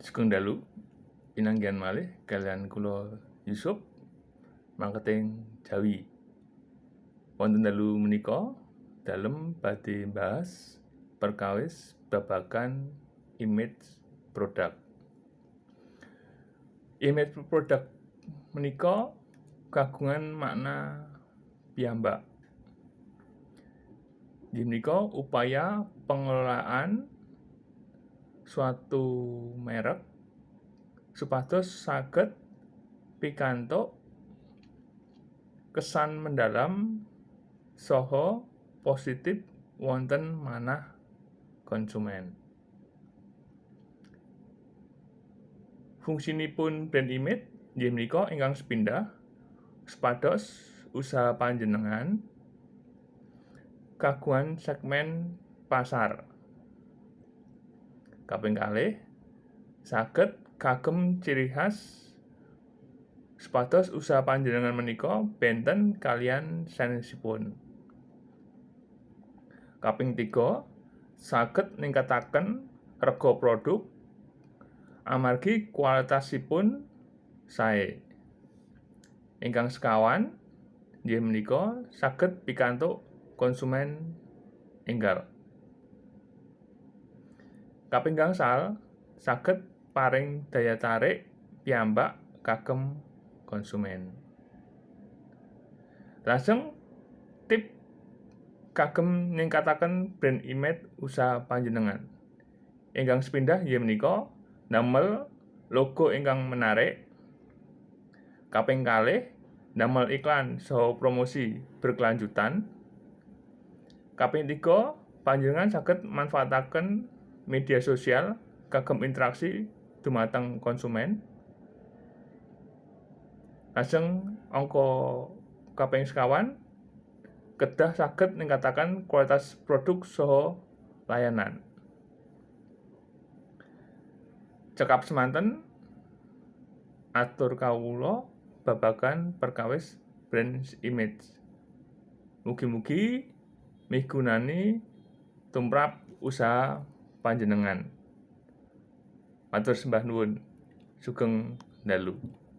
Sugeng dalu pinanggihan malih kaliyan kula Yusuf Marketing Jawi. Wonten dalu menika dalem badhe mbahas perkawis babagan image produk. Image produk menika kagungan makna piyambak. Inggih menika upaya pengelolaan suatu merek supados saged pikantuk kesan mendalam saha positif wonten manah konsumen. Fungsinipun brand image inggih menika ingkang sepindhah supados usaha panjenengan kagungan segmen pasar. Kaping kalih saged kagem ciri khas supados usaha panjenengan menika benten kaliyan sanesipun. Kaping 3 saged ningkataken rega produk amargi kualitasipun sae. Ingkang sekawan inggih menika saged pikantuk konsumen enggal. Kaping gangsal saged paring daya tarik piyambak kagem konsumen. Lajeng tip kagem ningkataken brand image usaha panjenengan. Ingkang sepindhah inggih menika damel logo ingkang menarik. Kaping kalih damel iklan saha promosi berkelanjutan. Kaping 3 panjenengan saged manfaataken media sosial kagem interaksi dumateng konsumen. Lajeng angka kaping sekawan kedah saged ningkataken kualitas produk saha layanan. Cekap semanten atur kawula babagan perkawis brand image. Mugi-mugi migunani tumrap usaha panjenengan. Matur sembah nuwun. Sugeng dalu.